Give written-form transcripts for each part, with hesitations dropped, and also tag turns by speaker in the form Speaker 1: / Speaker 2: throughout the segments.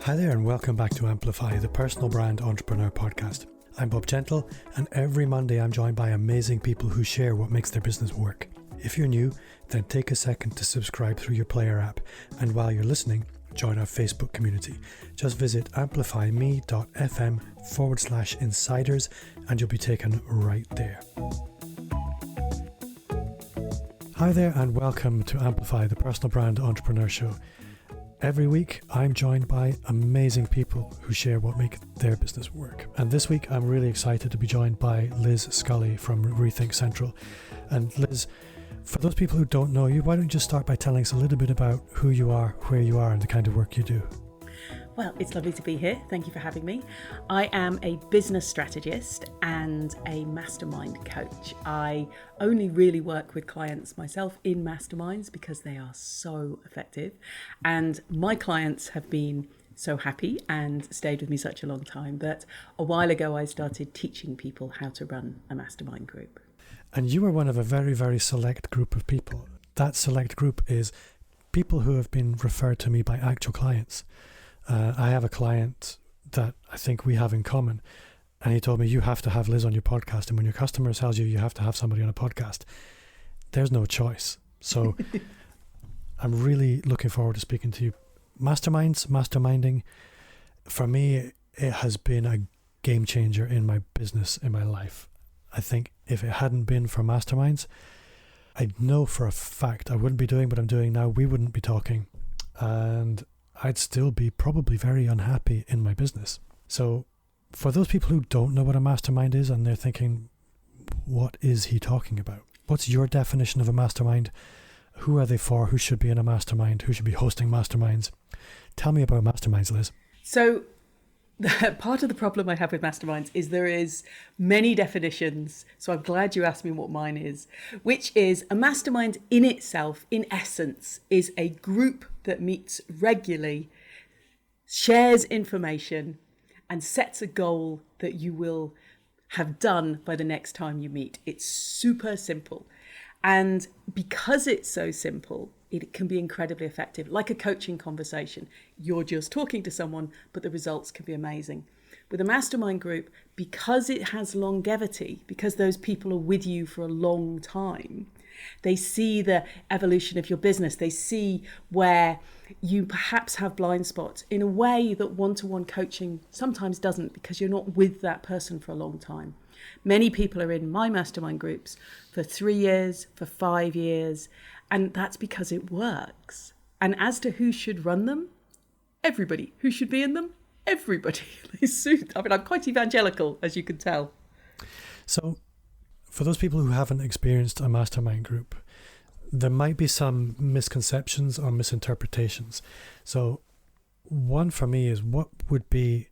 Speaker 1: Hi there and welcome back to Amplify, the personal brand entrepreneur podcast. I'm Bob Gentle, and every Monday I'm joined by amazing people who share what makes their business work. If you're new, then take a second to subscribe through your player app, and while you're listening, join our Facebook community. Just visit amplifyme.fm/insiders and you'll be taken right there. Hi there and welcome to Amplify, the personal brand entrepreneur show. Every week, I'm joined by amazing people who share what makes their business work. And this week, I'm really excited to be joined by Liz Scully from Rethink Central. And Liz, for those people who don't know you, why don't you just start by telling us a little bit about who you are, where you are, and the kind of work you do?
Speaker 2: Well, it's lovely to be here. Thank you for having me. I am a business strategist and a mastermind coach. I only really work with clients myself in masterminds because they are so effective. And my clients have been so happy and stayed with me such a long time that a while ago I started teaching people how to run a mastermind group.
Speaker 1: And you are one of a very, very select group of people. That select group is people who have been referred to me by actual clients. I have a client that I think we have in common, and he told me, you have to have Liz on your podcast, and when your customer tells you you have to have somebody on a podcast, there's no choice. So I'm really looking forward to speaking to you. Masterminding, for me, it has been a game changer in my business, in my life. I think if it hadn't been for masterminds, I know for a fact I wouldn't be doing what I'm doing now. We wouldn't be talking, and I'd still be probably very unhappy in my business. So for those people who don't know what a mastermind is and they're thinking, what is he talking about? What's your definition of a mastermind? Who are they for? Who should be in a mastermind? Who should be hosting masterminds? Tell me about masterminds, Liz.
Speaker 2: So part of the problem I have with masterminds is there is many definitions. So I'm glad you asked me what mine is, which is a mastermind in itself, in essence, is a group that meets regularly, shares information, and sets a goal that you will have done by the next time you meet. It's super simple. And because it's so simple, it can be incredibly effective. Like a coaching conversation, you're just talking to someone, but the results can be amazing. With a mastermind group, because it has longevity, because those people are with you for a long time, they see the evolution of your business. They see where you perhaps have blind spots in a way that one-to-one coaching sometimes doesn't, because you're not with that person for a long time. Many people are in my mastermind groups for 3 years, for 5 years, and that's because it works. And as to who should run them, everybody. Who should be in them? Everybody. I mean, I'm quite evangelical, as you can tell.
Speaker 1: So for those people who haven't experienced a mastermind group, there might be some misconceptions or misinterpretations. So one for me is, what would be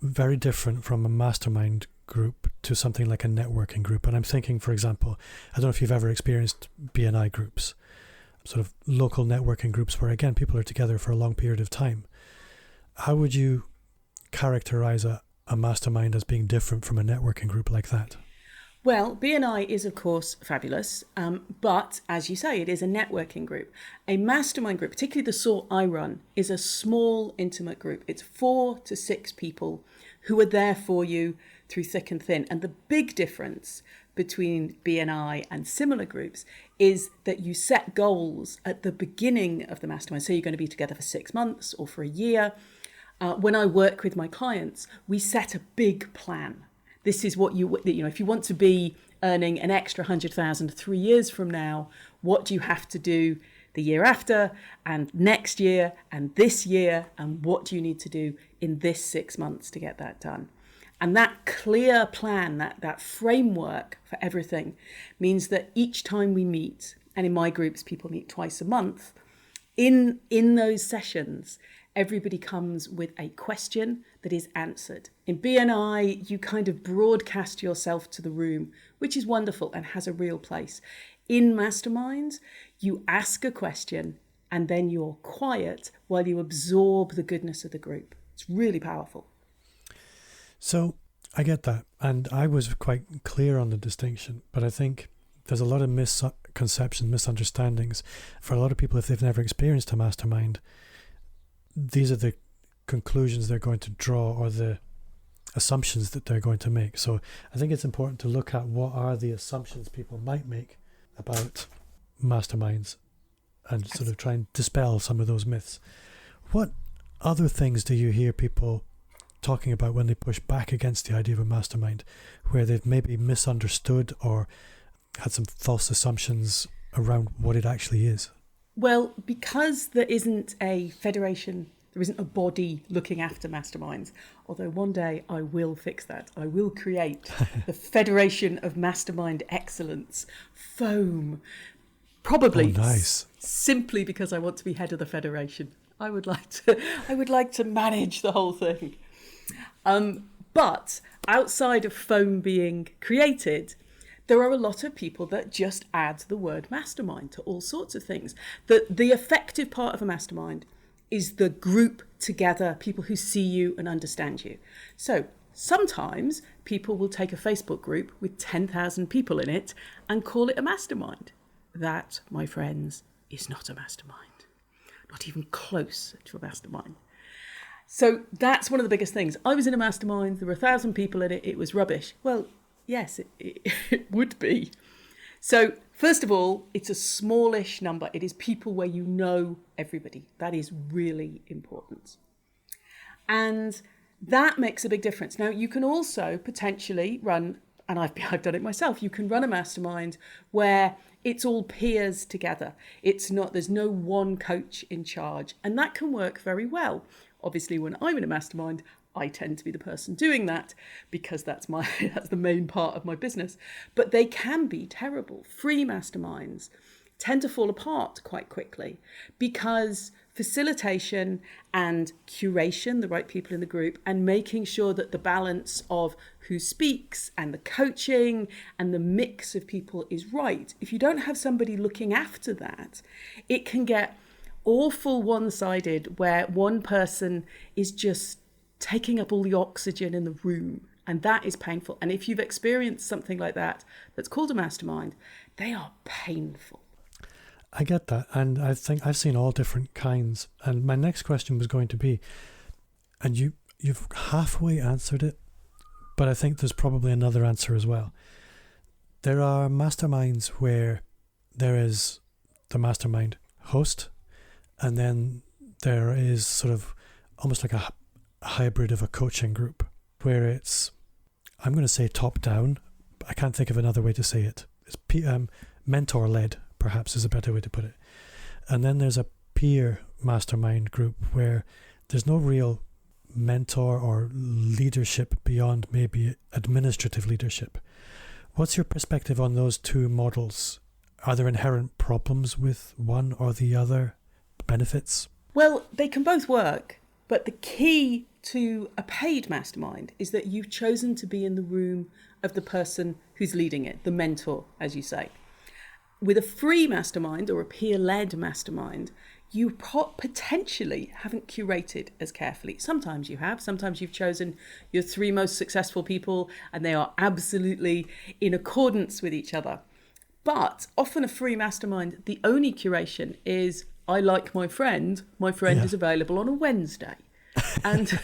Speaker 1: very different from a mastermind group to something like a networking group? And I'm thinking, for example, I don't know if you've ever experienced BNI groups, sort of local networking groups where, again, people are together for a long period of time. How would you characterize a mastermind as being different from a networking group like that?
Speaker 2: Well, BNI is, of course, fabulous, but as you say, it is a networking group. A mastermind group, particularly the sort I run, is a small, intimate group. It's 4 to 6 people who are there for you through thick and thin. And the big difference between BNI and similar groups is that you set goals at the beginning of the mastermind. So you're going to be together for 6 months or for a year. When I work with my clients, we set a big plan. This is what if you want to be earning an extra 100,000 3 years from now, what do you have to do the year after and next year and this year, and what do you need to do in this 6 months to get that done? And that clear plan, that framework for everything, means that each time we meet, and in my groups people meet twice a month, in those sessions, everybody comes with a question that is answered. In BNI, you kind of broadcast yourself to the room, which is wonderful and has a real place. In Masterminds, you ask a question and then you're quiet while you absorb the goodness of the group. It's really powerful.
Speaker 1: So I get that. And I was quite clear on the distinction, but I think there's a lot of misconceptions, misunderstandings. For a lot of people, if they've never experienced a mastermind, these are the conclusions they're going to draw or the assumptions that they're going to make. So I think it's important to look at what are the assumptions people might make about masterminds and sort of try and dispel some of those myths. What other things do you hear people talking about when they push back against the idea of a mastermind, where they've maybe misunderstood or had some false assumptions around what it actually is?
Speaker 2: Well, because there isn't a federation, there isn't a body looking after masterminds, although one day I will fix that. I will create the Federation of Mastermind Excellence, FOAM, probably
Speaker 1: nice.
Speaker 2: Simply because I want to be head of the federation. I would like to manage the whole thing. But outside of FOAM being created, there are a lot of people that just add the word mastermind to all sorts of things. The effective part of a mastermind is the group together, people who see you and understand you. So sometimes people will take a Facebook group with 10,000 people in it and call it a mastermind. That, my friends, is not a mastermind. Not even close to a mastermind. So that's one of the biggest things. I was in a mastermind, there were 1,000 people in it, it was rubbish. Well, yes, it would be. So first of all, it's a smallish number. It is people where you know everybody. That is really important. And that makes a big difference. Now, you can also potentially run, and I've done it myself, you can run a mastermind where it's all peers together. There's no one coach in charge. And that can work very well. Obviously, when I'm in a mastermind, I tend to be the person doing that because that's the main part of my business. But they can be terrible. Free masterminds tend to fall apart quite quickly because facilitation and curation, the right people in the group, and making sure that the balance of who speaks and the coaching and the mix of people is right. If you don't have somebody looking after that, it can get awful one-sided where one person is just taking up all the oxygen in the room, and that is painful. And if you've experienced something like that that's called a mastermind, they are painful.
Speaker 1: I get that, and I think I've seen all different kinds. And my next question was going to be, and you've halfway answered it, but I think there's probably another answer as well. There are masterminds where there is the mastermind host, and then there is sort of almost like a hybrid of a coaching group where it's, I'm going to say top down, but I can't think of another way to say it. It's mentor led, perhaps is a better way to put it. And then there's a peer mastermind group where there's no real mentor or leadership beyond maybe administrative leadership. What's your perspective on those two models? Are there inherent problems with one or the other? Benefits?
Speaker 2: Well, they can both work, but the key to a paid mastermind is that you've chosen to be in the room of the person who's leading it, the mentor, as you say. With a free mastermind or a peer-led mastermind, you potentially haven't curated as carefully. Sometimes you have. Sometimes you've chosen your 3 most successful people and they are absolutely in accordance with each other. But often a free mastermind, the only curation is, I like my friend yeah. is available on a Wednesday. And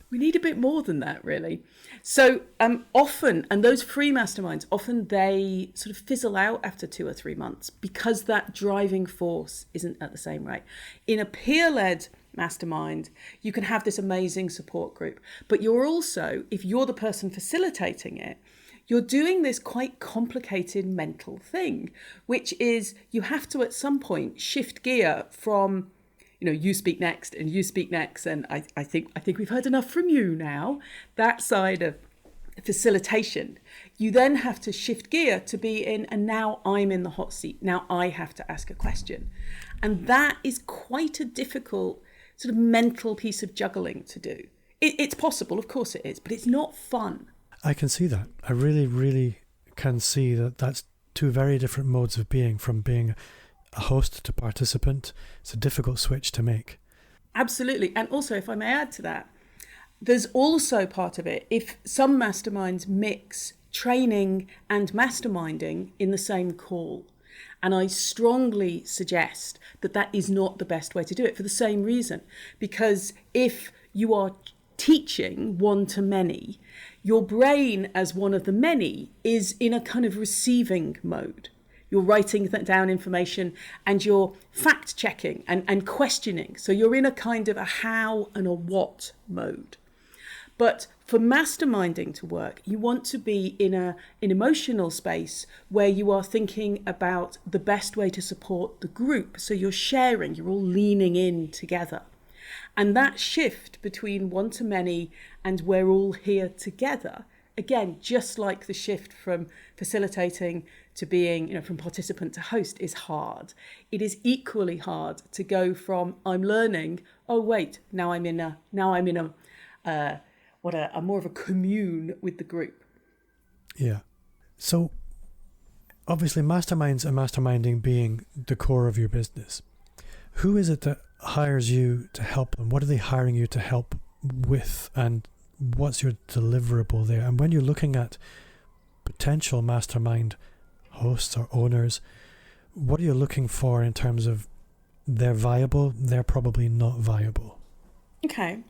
Speaker 2: we need a bit more than that, really. So often, and those free masterminds, often they sort of fizzle out after 2 or 3 months because that driving force isn't at the same rate. In a peer-led mastermind, you can have this amazing support group, but you're also, if you're the person facilitating it, you're doing this quite complicated mental thing, which is you have to at some point shift gear from, you speak next and you speak next. And I think we've heard enough from you now. That side of facilitation, you then have to shift gear to be in, and now I'm in the hot seat. Now I have to ask a question. And that is quite a difficult sort of mental piece of juggling to do. It's possible, of course it is, but it's not fun.
Speaker 1: I can see that. I really, really can see that that's 2 very different modes of being, from being a host to participant. It's a difficult switch to make.
Speaker 2: Absolutely. And also, if I may add to that, there's also part of it, if some masterminds mix training and masterminding in the same call. And I strongly suggest that is not the best way to do it for the same reason. Because if you are teaching one to many, your brain as one of the many is in a kind of receiving mode. You're writing down information and you're fact checking and questioning. So you're in a kind of a how and a what mode. But for masterminding to work, you want to be in an emotional space where you are thinking about the best way to support the group. So you're sharing, you're all leaning in together. And that shift between one to many and we're all here together, again, just like the shift from facilitating to being, from participant to host is hard. It is equally hard to go from I'm learning, oh wait, now I'm in a more of a commune with the group.
Speaker 1: Yeah. So obviously masterminds and masterminding being the core of your business, who is it that hires you to help them? What are they hiring you to help with? And what's your deliverable there? And when you're looking at potential mastermind hosts or owners, what are you looking for in terms of they're viable, they're probably not viable?
Speaker 2: Okay.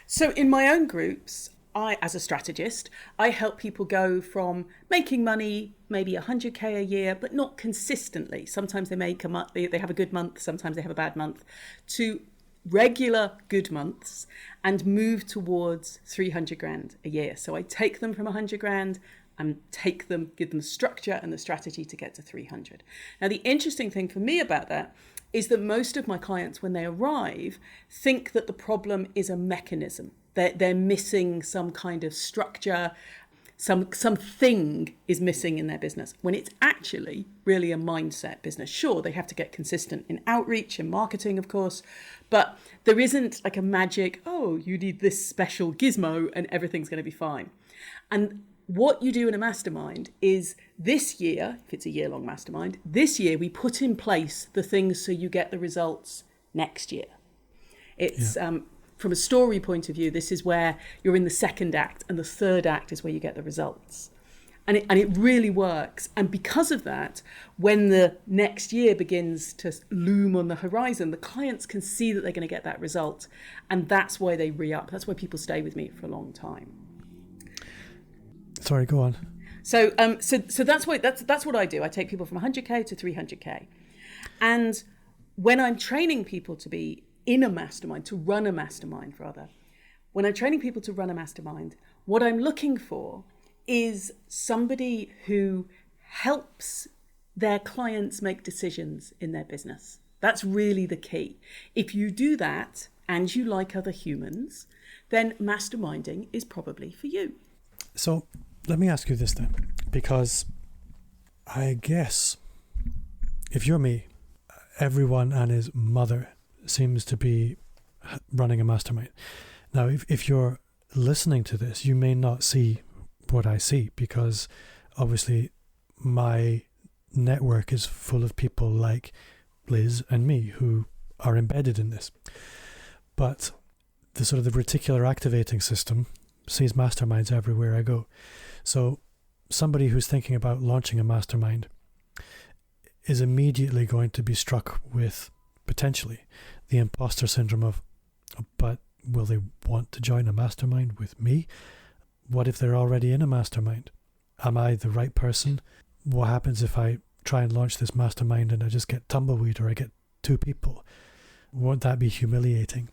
Speaker 2: So in my own groups, as a strategist, I help people go from making money, maybe 100K a year, but not consistently. Sometimes they they have a good month, sometimes they have a bad month, to regular good months and move towards 300 grand a year. So I take them from 100 grand and give them structure and the strategy to get to 300. Now, the interesting thing for me about that is that most of my clients, when they arrive, think that the problem is a mechanism. They're missing some kind of structure, something is missing in their business, when it's actually really a mindset business. Sure, they have to get consistent in outreach and marketing, of course, but there isn't like a magic, oh, you need this special gizmo and everything's going to be fine. And what you do in a mastermind is this year, if it's a year-long mastermind, this year we put in place the things so you get the results next year. It's from a story point of view, this is where you're in the second act, and the third act is where you get the results. And it really works. And because of that, when the next year begins to loom on the horizon, the clients can see that they're going to get that result. And that's why they re-up. That's why people stay with me for a long time.
Speaker 1: Sorry, go on.
Speaker 2: So that's what I do. I take people from 100K to 300K. And when I'm training people to be in a mastermind, to run a mastermind rather, when I'm training people to run a mastermind, what I'm looking for is somebody who helps their clients make decisions in their business. That's really the key. If you do that and you like other humans, then masterminding is probably for you.
Speaker 1: So let me ask you this then, because I guess if you're me, everyone and his mother seems to be running a mastermind. Now, if you're listening to this, you may not see what I see, because obviously my network is full of people like Liz and me who are embedded in this. But the sort of the reticular activating system sees masterminds everywhere I go. So somebody who's thinking about launching a mastermind is immediately going to be struck with potentially the imposter syndrome of, but will they want to join a mastermind with me? What if they're already in a mastermind? Am I the right person? What happens if I try and launch this mastermind and I just get tumbleweed, or I get 2 people? Won't that be humiliating?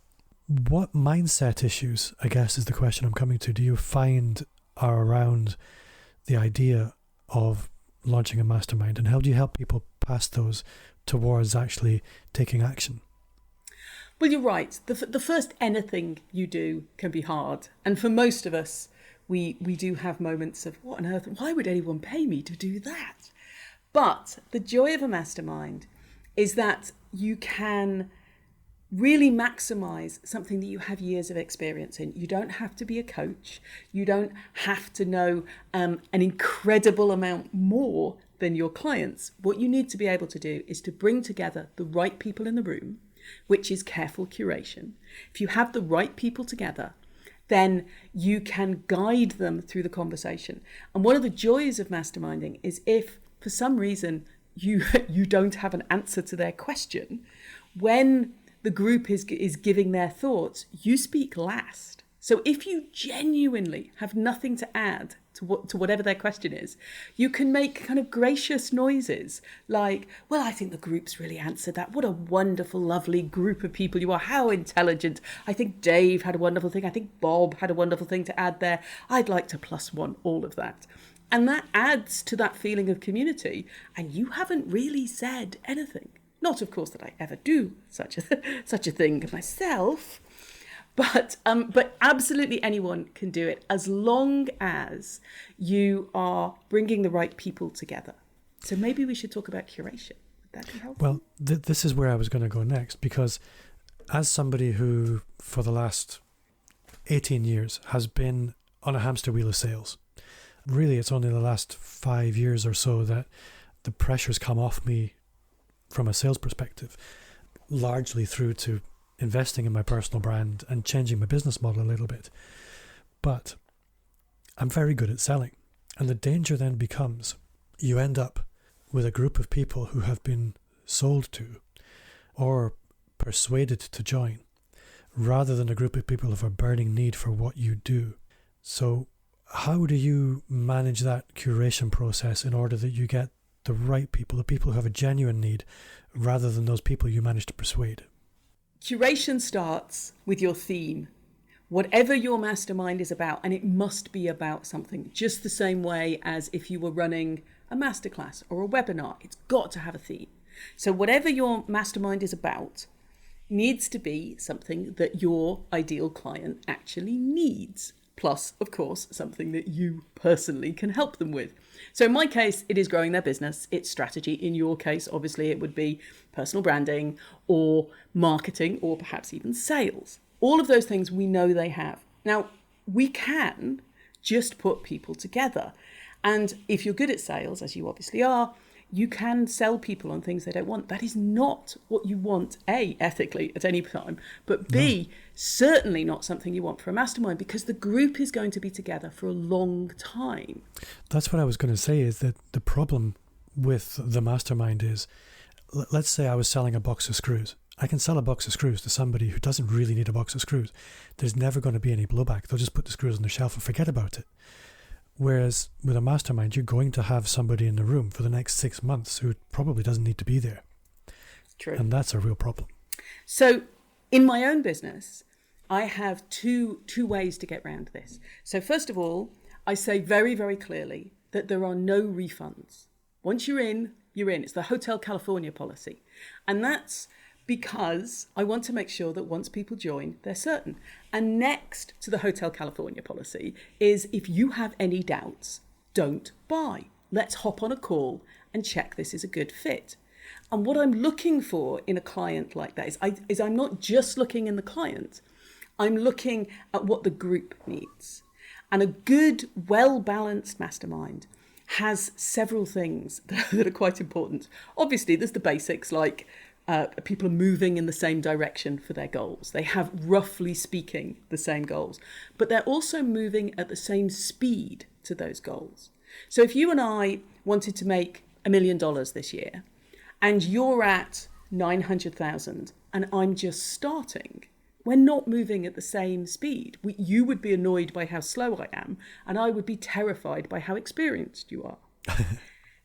Speaker 1: What mindset issues, I guess, is the question I'm coming to, do you find are around the idea of launching a mastermind, and how do you help people pass those towards actually taking action?
Speaker 2: Well, you're right. The first anything you do can be hard. And for most of us, we do have moments of, what on earth, why would anyone pay me to do that? But the joy of a mastermind is that you can really maximize something that you have years of experience in. You don't have to be a coach. You don't have to know an incredible amount more than your clients. What you need to be able to do is to bring together the right people in the room, which is careful curation. If you have the right people together, then you can guide them through the conversation. And one of the joys of masterminding is if for some reason you don't have an answer to their question, when the group is giving their thoughts, you speak last. So if you genuinely have nothing to add to whatever their question is, you can make kind of gracious noises like, well, I think the group's really answered that. What a wonderful, lovely group of people you are. How intelligent. I think Dave had a wonderful thing. I think Bob had a wonderful thing to add there. I'd like to +1 all of that. And that adds to that feeling of community. And you haven't really said anything. Not, of course, that I ever do such a thing myself. But absolutely anyone can do it as long as you are bringing the right people together. So maybe we should talk about curation. Would that be helpful?
Speaker 1: Well, this is where I was going to go next, because as somebody who for the last 18 years has been on a hamster wheel of sales, really it's only the last 5 years or so that the pressure's come off me from a sales perspective, largely through to investing in my personal brand and changing my business model a little bit. But I'm very good at selling. And the danger then becomes you end up with a group of people who have been sold to or persuaded to join, rather than a group of people who have a burning need for what you do. So how do you manage that curation process in order that you get the right people, the people who have a genuine need, rather than those people you manage to persuade?
Speaker 2: Curation starts with your theme. Whatever your mastermind is about, and it must be about something, just the same way as if you were running a masterclass or a webinar, it's got to have a theme. So whatever your mastermind is about needs to be something that your ideal client actually needs. Plus, of course, something that you personally can help them with. So in my case, it is growing their business. It's strategy. In your case, obviously, it would be personal branding or marketing or perhaps even sales. All of those things we know they have. Now, we can just put people together. And if you're good at sales, as you obviously are, you can sell people on things they don't want. That is not what you want, A, ethically at any time, but B, certainly not something you want for a mastermind, because the group is going to be together for a long time.
Speaker 1: That's what I was going to say, is that the problem with the mastermind is, let's say I was selling a box of screws. I can sell a box of screws to somebody who doesn't really need a box of screws. There's never going to be any blowback. They'll just put the screws on the shelf and forget about it. Whereas with a mastermind, you're going to have somebody in the room for the next 6 months who probably doesn't need to be there.
Speaker 2: True.
Speaker 1: And that's a real problem.
Speaker 2: So in my own business, I have two ways to get around this. So first of all, I say very, very clearly that there are no refunds. Once you're in, you're in. It's the Hotel California policy. And that's because I want to make sure that once people join, they're certain. And next to the Hotel California policy is, if you have any doubts, don't buy. Let's hop on a call and check this is a good fit. And what I'm looking for in a client like that is I'm not just looking in the client, I'm looking at what the group needs. And a good, well-balanced mastermind has several things that are quite important. Obviously, there's the basics like people are moving in the same direction for their goals. They have, roughly speaking, the same goals, but they're also moving at the same speed to those goals. So if you and I wanted to make $1 million this year, and you're at 900,000 and I'm just starting, we're not moving at the same speed. You would be annoyed by how slow I am, and I would be terrified by how experienced you are.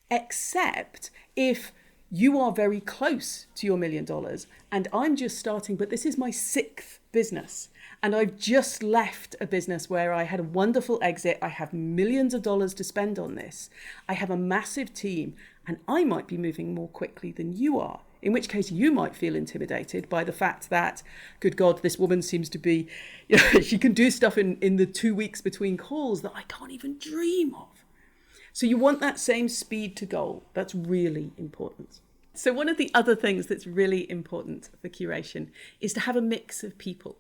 Speaker 2: Except if you are very close to your $1 million and I'm just starting, but this is my 6th business. And I've just left a business where I had a wonderful exit. I have millions of dollars to spend on this. I have a massive team, and I might be moving more quickly than you are. In which case you might feel intimidated by the fact that, good God, this woman seems to be, she can do stuff in the 2 weeks between calls that I can't even dream of. So you want that same speed to goal. That's really important. So one of the other things that's really important for curation is to have a mix of people.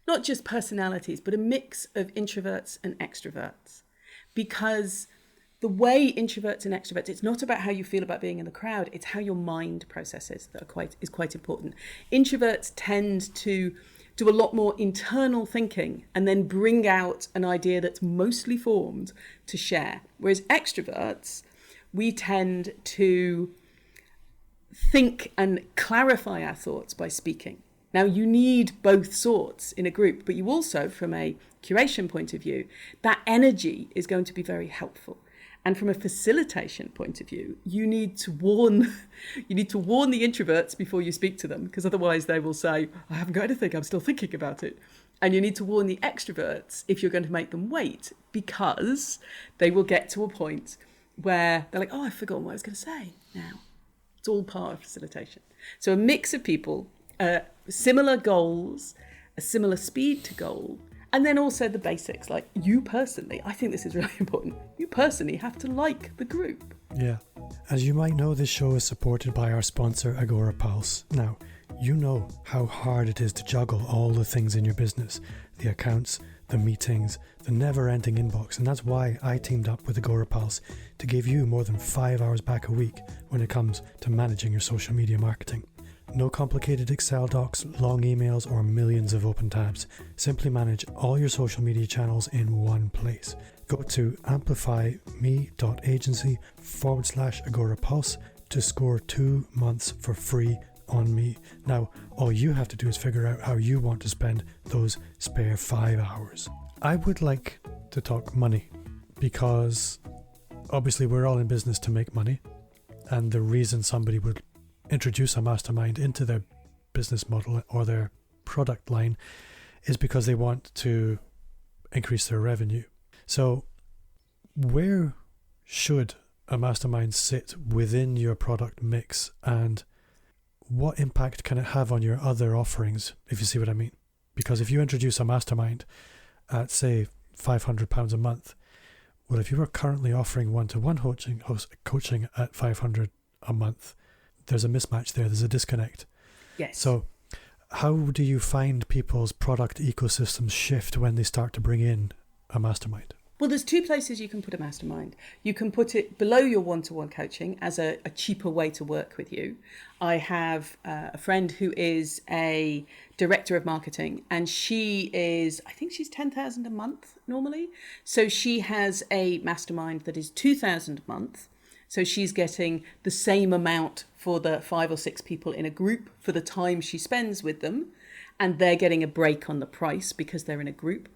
Speaker 2: Not just personalities, but a mix of introverts and extroverts. Because the way introverts and extroverts, it's not about how you feel about being in the crowd, it's how your mind processes that is quite important. Introverts tend to do a lot more internal thinking and then bring out an idea that's mostly formed to share. Whereas extroverts, we tend to think and clarify our thoughts by speaking. Now, you need both sorts in a group, but you also, from a curation point of view, that energy is going to be very helpful. And from a facilitation point of view, you need to warn the introverts before you speak to them, because otherwise they will say, I haven't got anything, I'm still thinking about it. And you need to warn the extroverts if you're going to make them wait, because they will get to a point where they're like, oh, I've forgotten what I was going to say now. It's all part of facilitation. So a mix of people, similar goals, a similar speed to goal, and then also the basics, like you personally, I think this is really important, you personally have to like the group.
Speaker 1: Yeah. As you might know, this show is supported by our sponsor, Agora Pulse. Now, you know how hard it is to juggle all the things in your business, the accounts, the meetings, the never-ending inbox, and that's why I teamed up with Agora Pulse to give you more than 5 hours back a week when it comes to managing your social media marketing. No complicated Excel docs, long emails, or millions of open tabs. Simply manage all your social media channels in one place. Go to amplifyme.agency/Agora Pulse to score 2 months for free on me. Now, all you have to do is figure out how you want to spend those spare 5 hours. I would like to talk money because obviously we're all in business to make money, and the reason somebody would introduce a mastermind into their business model or their product line is because they want to increase their revenue. So where should a mastermind sit within your product mix, and what impact can it have on your other offerings, if you see what I mean? Because if you introduce a mastermind at, say, £500 a month, well, if you are currently offering one-to-one coaching at $500 a month, there's a mismatch there, there's a disconnect.
Speaker 2: Yes.
Speaker 1: So how do you find people's product ecosystems shift when they start to bring in a mastermind?
Speaker 2: Well, there's two places you can put a mastermind. You can put it below your one-to-one coaching as a cheaper way to work with you. I have a friend who is a director of marketing, and she is, I think she's 10,000 a month normally. So she has a mastermind that is 2,000 a month. So she's getting the same amount for the 5 or 6 people in a group for the time she spends with them, and they're getting a break on the price because they're in a group.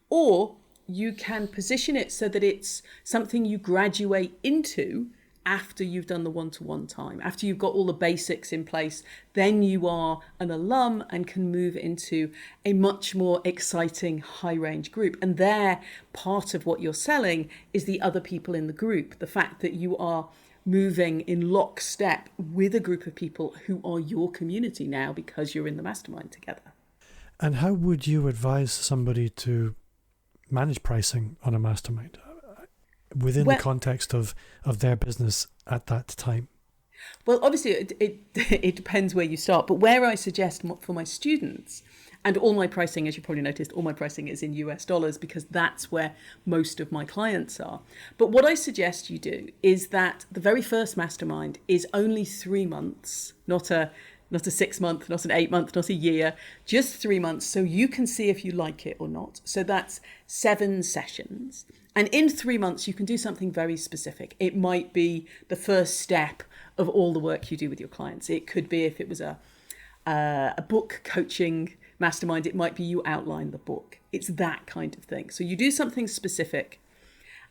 Speaker 2: Or you can position it so that it's something you graduate into after you've done the one-to-one time. After you've got all the basics in place, then you are an alum and can move into a much more exciting high-range group. And there, part of what you're selling is the other people in the group. The fact that you are moving in lockstep with a group of people who are your community now because you're in the mastermind together.
Speaker 1: And how would you advise somebody to manage pricing on a mastermind within the context of their business at that time?
Speaker 2: Well, obviously, it depends where you start. But where I suggest for my students, and all my pricing, as you probably noticed, all my pricing is in US dollars because that's where most of my clients are. But what I suggest you do is that the very first mastermind is only 3 months, not a 6 month, not an 8 month, not a year, just 3 months. So you can see if you like it or not. So that's 7 sessions. And in 3 months, you can do something very specific. It might be the first step of all the work you do with your clients. It could be, if it was a book coaching mastermind, it might be you outline the book. It's that kind of thing. So you do something specific.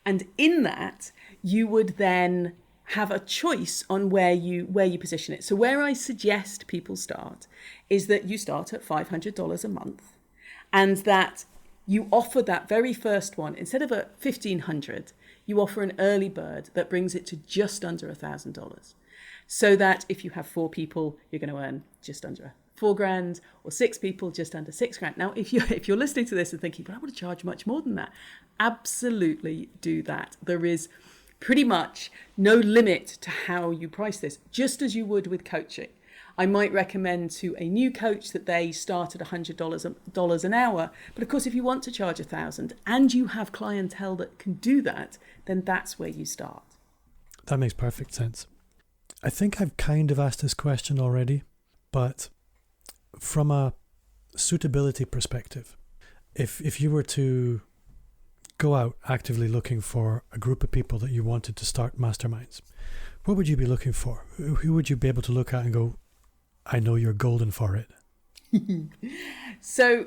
Speaker 2: And in that, you would then have a choice on where you position it. So where I suggest people start is that you start at $500 a month, and that you offer that very first one, instead of a $1,500, you offer an early bird that brings it to just under $1,000. So that if you have 4 people, you're going to earn just under $4,000, or 6 people, just under $6,000. Now, if you're listening to this and thinking, but I want to charge much more than that, absolutely do that. There is pretty much no limit to how you price this, just as you would with coaching. I might recommend to a new coach that they start at $100 an hour. But of course, if you want to charge $1,000 and you have clientele that can do that, then that's where you start.
Speaker 1: That makes perfect sense. I think I've kind of asked this question already, but from a suitability perspective, if you were to go out actively looking for a group of people that you wanted to start masterminds, what would you be looking for? Who would you be able to look at and go, I know you're golden for it?
Speaker 2: So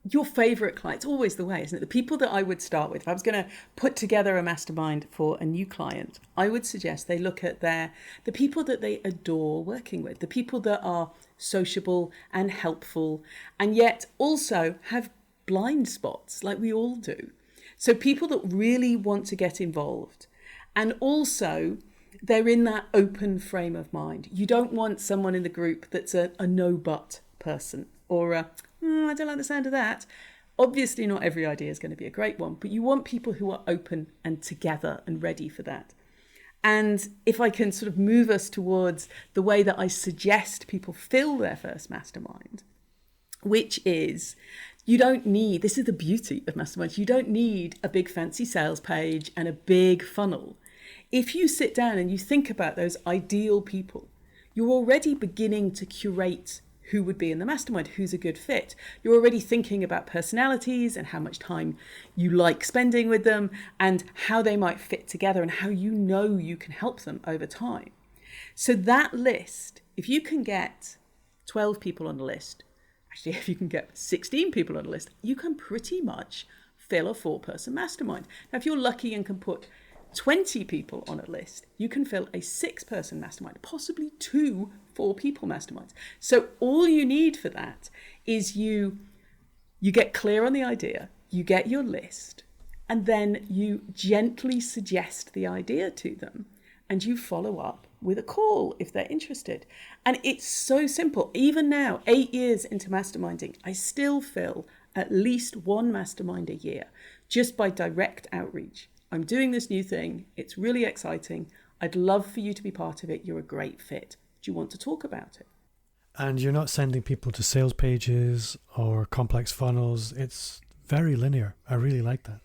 Speaker 2: your favorite clients, always the way, isn't it? The people that I would start with, if I was going to put together a mastermind for a new client, I would suggest they look at the people that they adore working with, the people that are sociable and helpful, and yet also have blind spots like we all do. So people that really want to get involved, and also they're in that open frame of mind. You don't want someone in the group that's a no but person, or I don't like the sound of that. Obviously, not every idea is going to be a great one, but you want people who are open and together and ready for that. And if I can sort of move us towards the way that I suggest people fill their first mastermind, which is, you don't need, this is the beauty of masterminds, you don't need a big fancy sales page and a big funnel. If you sit down and you think about those ideal people, you're already beginning to curate who would be in the mastermind, who's a good fit. You're already thinking about personalities and how much time you like spending with them and how they might fit together and how you know you can help them over time. So that list, if you can get 12 people on the list, actually if you can get 16 people on the list, you can pretty much fill a 4-person mastermind. Now, if you're lucky and can put 20 people on a list, you can fill a 6-person mastermind, possibly 2 4-people masterminds. So all you need for that is you get clear on the idea, you get your list, and then you gently suggest the idea to them, and you follow up with a call if they're interested. And it's so simple. Even now, 8 years into masterminding, I still fill at least 1 mastermind a year just by direct outreach. I'm doing this new thing. It's really exciting. I'd love for you to be part of it. You're a great fit. Do you want to talk about it?
Speaker 1: And you're not sending people to sales pages or complex funnels. It's very linear. I really like that.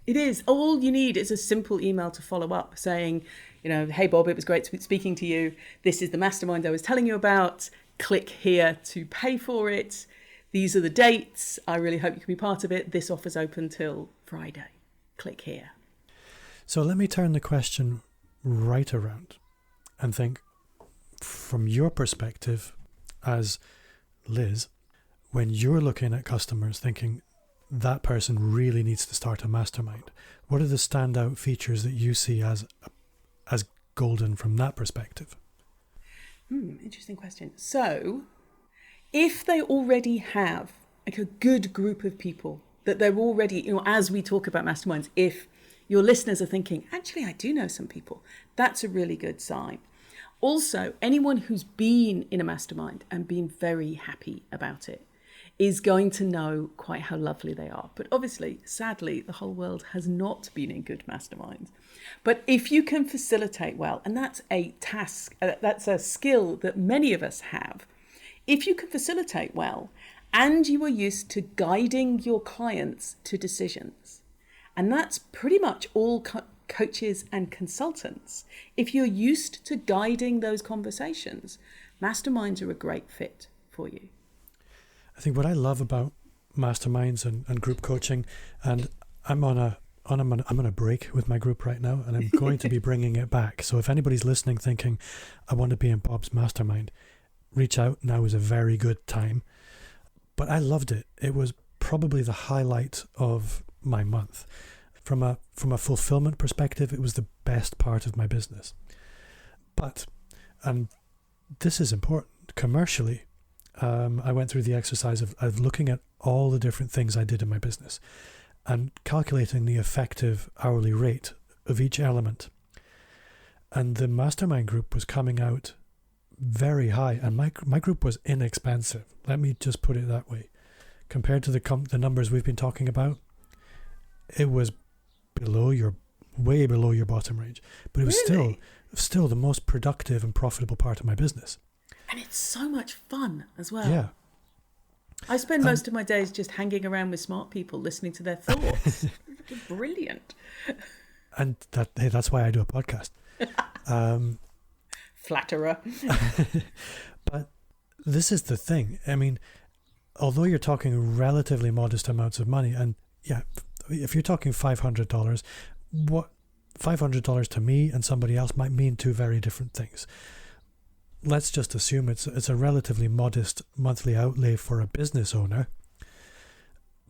Speaker 2: It is. All you need is a simple email to follow up saying, hey, Bob, it was great speaking to you. This is the mastermind I was telling you about. Click here to pay for it. These are the dates. I really hope you can be part of it. This offer's open till Friday. Click here.
Speaker 1: So let me turn the question right around and think, from your perspective as Liz, when you're looking at customers thinking that person really needs to start a mastermind, what are the standout features that you see as golden from that perspective?
Speaker 2: Interesting question. So if they already have like a good group of people that they're already, as we talk about masterminds, if your listeners are thinking, actually, I do know some people, that's a really good sign. Also, anyone who's been in a mastermind and been very happy about it is going to know quite how lovely they are. But obviously, sadly, the whole world has not been in good masterminds. But if you can facilitate well, and that's a task, that's a skill that many of us have, if you can facilitate well and you are used to guiding your clients to decisions, and that's pretty much all coaches and consultants. If you're used to guiding those conversations, masterminds are a great fit for you.
Speaker 1: I think what I love about masterminds and group coaching, and I'm on a break with my group right now, and I'm going to be bringing it back. So if anybody's listening thinking, I want to be in Bob's mastermind, reach out. Now is a very good time. But I loved it. It was probably the highlight of my month. From a fulfillment perspective, it was the best part of my business. But, and this is important, commercially, I went through the exercise of looking at all the different things I did in my business and calculating the effective hourly rate of each element. And the mastermind group was coming out very high, and my group was inexpensive. Let me just put it that way. Compared to the numbers we've been talking about, it was way below your bottom range, but it was still the most productive and profitable part of my business.
Speaker 2: And it's so much fun as well.
Speaker 1: Yeah.
Speaker 2: I spend most of my days just hanging around with smart people, listening to their thoughts. Brilliant.
Speaker 1: And that's why I do a podcast.
Speaker 2: Flatterer.
Speaker 1: But this is the thing. I mean, although you're talking relatively modest amounts of money, and yeah, if you're talking $500, what $500 to me and somebody else might mean two very different things. let's just assume it's a relatively modest monthly outlay for a business owner.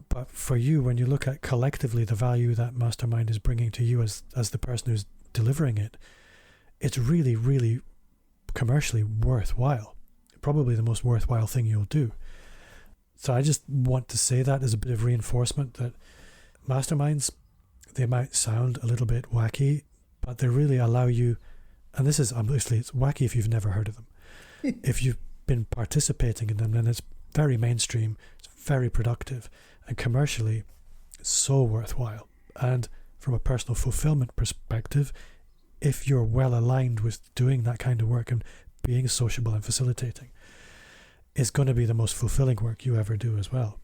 Speaker 1: But for you, when you look at collectively the value that Mastermind is bringing to you as the person who's delivering it, it's really, really commercially worthwhile. Probably the most worthwhile thing you'll do. So I just want to say that as a bit of reinforcement that masterminds, they might sound a little bit wacky, but they really allow you, and this is obviously, it's wacky if you've never heard of them. If you've been participating in them, then it's very mainstream, it's very productive, and commercially, it's so worthwhile. And from a personal fulfillment perspective, if you're well aligned with doing that kind of work and being sociable and facilitating, it's going to be the most fulfilling work you ever do as well.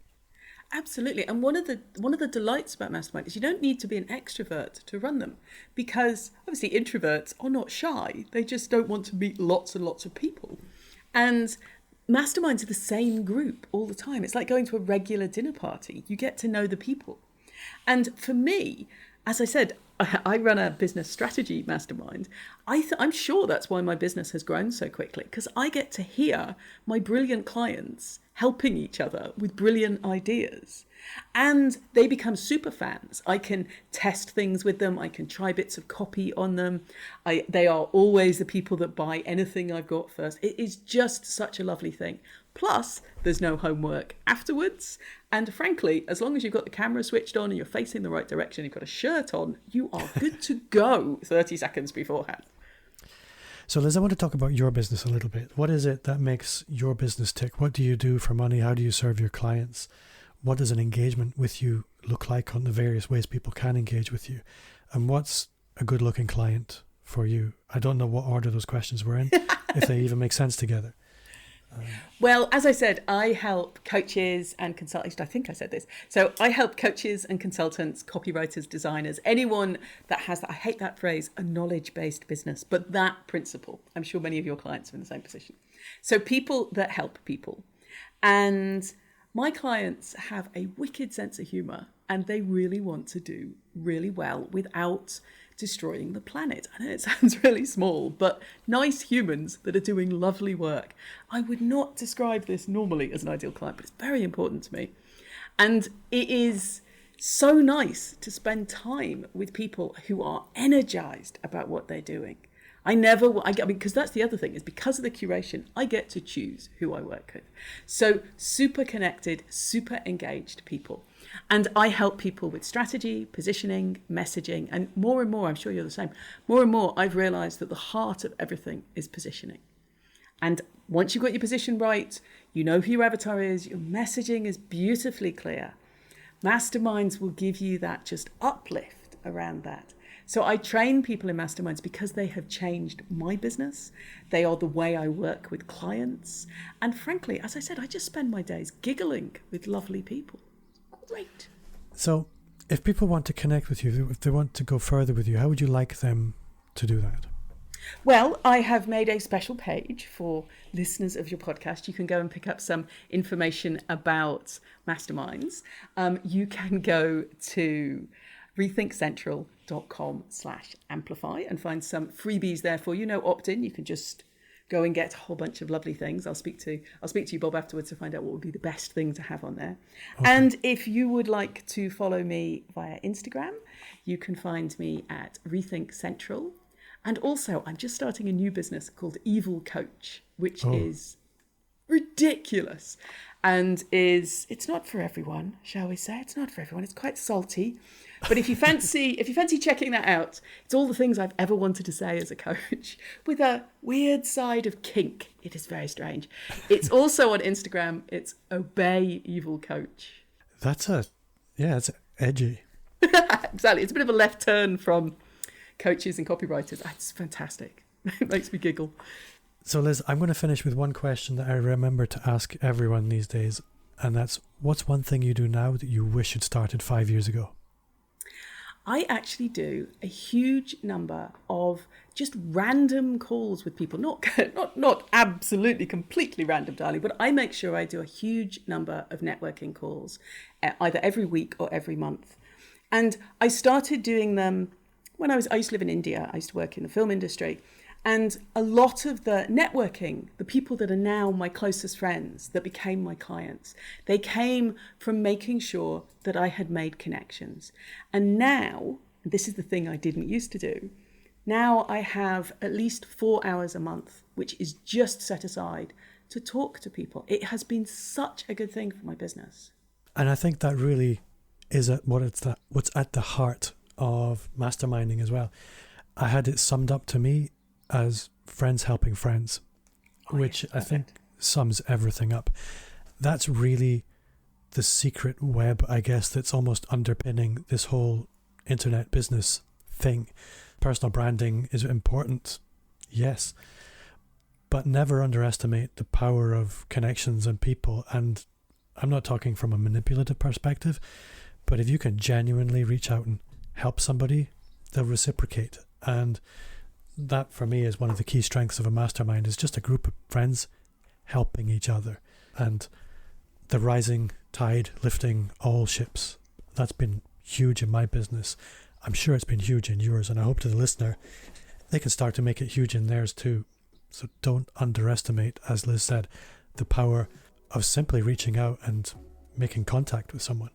Speaker 2: Absolutely. And one of the delights about Mastermind is you don't need to be an extrovert to run them, because obviously introverts are not shy. They just don't want to meet lots and lots of people. And Masterminds are the same group all the time. It's like going to a regular dinner party. You get to know the people. And for me, as I said, I run a business strategy mastermind. I'm sure that's why my business has grown so quickly, because I get to hear my brilliant clients helping each other with brilliant ideas. And they become super fans. I can test things with them. I can try bits of copy on them. They are always the people that buy anything I've got first. It is just such a lovely thing. Plus, there's no homework afterwards. And frankly, as long as you've got the camera switched on and you're facing the right direction, you've got a shirt on, you are good to go 30 seconds beforehand.
Speaker 1: So Liz, I want to talk about your business a little bit. What is it that makes your business tick? What do you do for money? How do you serve your clients? What does an engagement with you look like on the various ways people can engage with you? And what's a good looking client for you? I don't know what order those questions were in, if they even make sense together.
Speaker 2: Well, as I said, I help coaches and consultants. I think I said this. So I help coaches and consultants, copywriters, designers, anyone that has that. I hate that phrase, a knowledge-based business, but that principle. I'm sure many of your clients are in the same position. So people that help people. And my clients have a wicked sense of humour, and they really want to do really well without destroying the planet. I know it sounds really small, but nice humans that are doing lovely work. I would not describe this normally as an ideal client, but it's very important to me. And it is so nice to spend time with people who are energized about what they're doing. I mean, because that's the other thing, is because of the curation, I get to choose who I work with. So super connected, super engaged people. And I help people with strategy, positioning, messaging, and more, I'm sure you're the same, more and more I've realized that the heart of everything is positioning. And once you've got your position right, you know who your avatar is, your messaging is beautifully clear. Masterminds will give you that just uplift around that. So I train people in masterminds because they have changed my business. They are the way I work with clients. And frankly, as I said, I just spend my days giggling with lovely people. Great.
Speaker 1: So if people want to connect with you, if they want to go further with you, how would you like them to do that?
Speaker 2: Well, I have made a special page for listeners of your podcast. You can go and pick up some information about masterminds. You can go to rethinkcentral.com/amplify and find some freebies there for you. No opt-in. You can just go and get a whole bunch of lovely things. I'll speak to you, Bob, afterwards to find out what would be the best thing to have on there. Okay. And if you would like to follow me via Instagram, you can find me at Rethink Central. And also, I'm just starting a new business called Evil Coach, which is ridiculous and it's not for everyone, shall we say? It's not for everyone. It's quite salty. But if you fancy checking that out, it's all the things I've ever wanted to say as a coach with a weird side of kink. It is very strange. It's also on Instagram. It's Obey Evil Coach.
Speaker 1: It's edgy.
Speaker 2: Exactly. It's a bit of a left turn from coaches and copywriters. It's fantastic. It makes me giggle.
Speaker 1: So Liz, I'm going to finish with one question that I remember to ask everyone these days. And that's, what's one thing you do now that you wish had started 5 years ago?
Speaker 2: I actually do a huge number of just random calls with people, not absolutely completely random, darling, but I make sure I do a huge number of networking calls, either every week or every month. And I started doing them when I used to live in India. I used to work in the film industry. And a lot of the networking, the people that are now my closest friends that became my clients, they came from making sure that I had made connections. And now, this is the thing I didn't used to do, now I have at least 4 hours a month, which is just set aside to talk to people. It has been such a good thing for my business.
Speaker 1: And I think that really is what's at the heart of masterminding as well. I had it summed up to me as friends helping friends, which I think sums everything up. That's really the secret web, I guess, that's almost underpinning this whole internet business thing. Personal branding is important, yes, but never underestimate the power of connections and people. And I'm not talking from a manipulative perspective, but if you can genuinely reach out and help somebody, they'll reciprocate. And that for me is one of the key strengths of a mastermind, is just a group of friends helping each other, and the rising tide lifting all ships. That's been huge in my business. I'm sure it's been huge in yours, and I hope to the listener they can start to make it huge in theirs too. So don't underestimate, as Liz said, the power of simply reaching out and making contact with someone.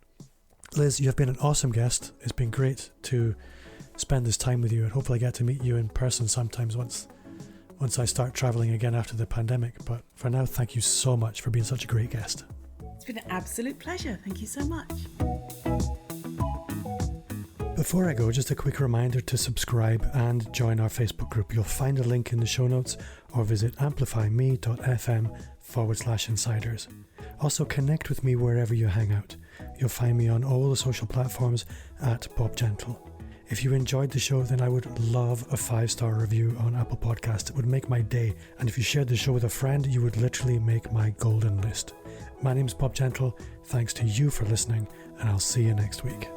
Speaker 1: Liz, you've been an awesome guest. It's been great to spend this time with you, and hopefully I get to meet you in person sometimes once I start traveling again after the pandemic. But for now, thank you so much for being such a great guest.
Speaker 2: It's been an absolute pleasure. Thank you so much.
Speaker 1: Before I go, just a quick reminder to subscribe and join our Facebook group. You'll find a link in the show notes, or visit amplifyme.fm/insiders. Also, connect with me wherever you hang out. You'll find me on all the social platforms at Bob Gentle. If you enjoyed the show, then I would love a 5-star review on Apple Podcasts. It would make my day. And if you shared the show with a friend, you would literally make my golden list. My name's Bob Gentle. Thanks to you for listening, and I'll see you next week.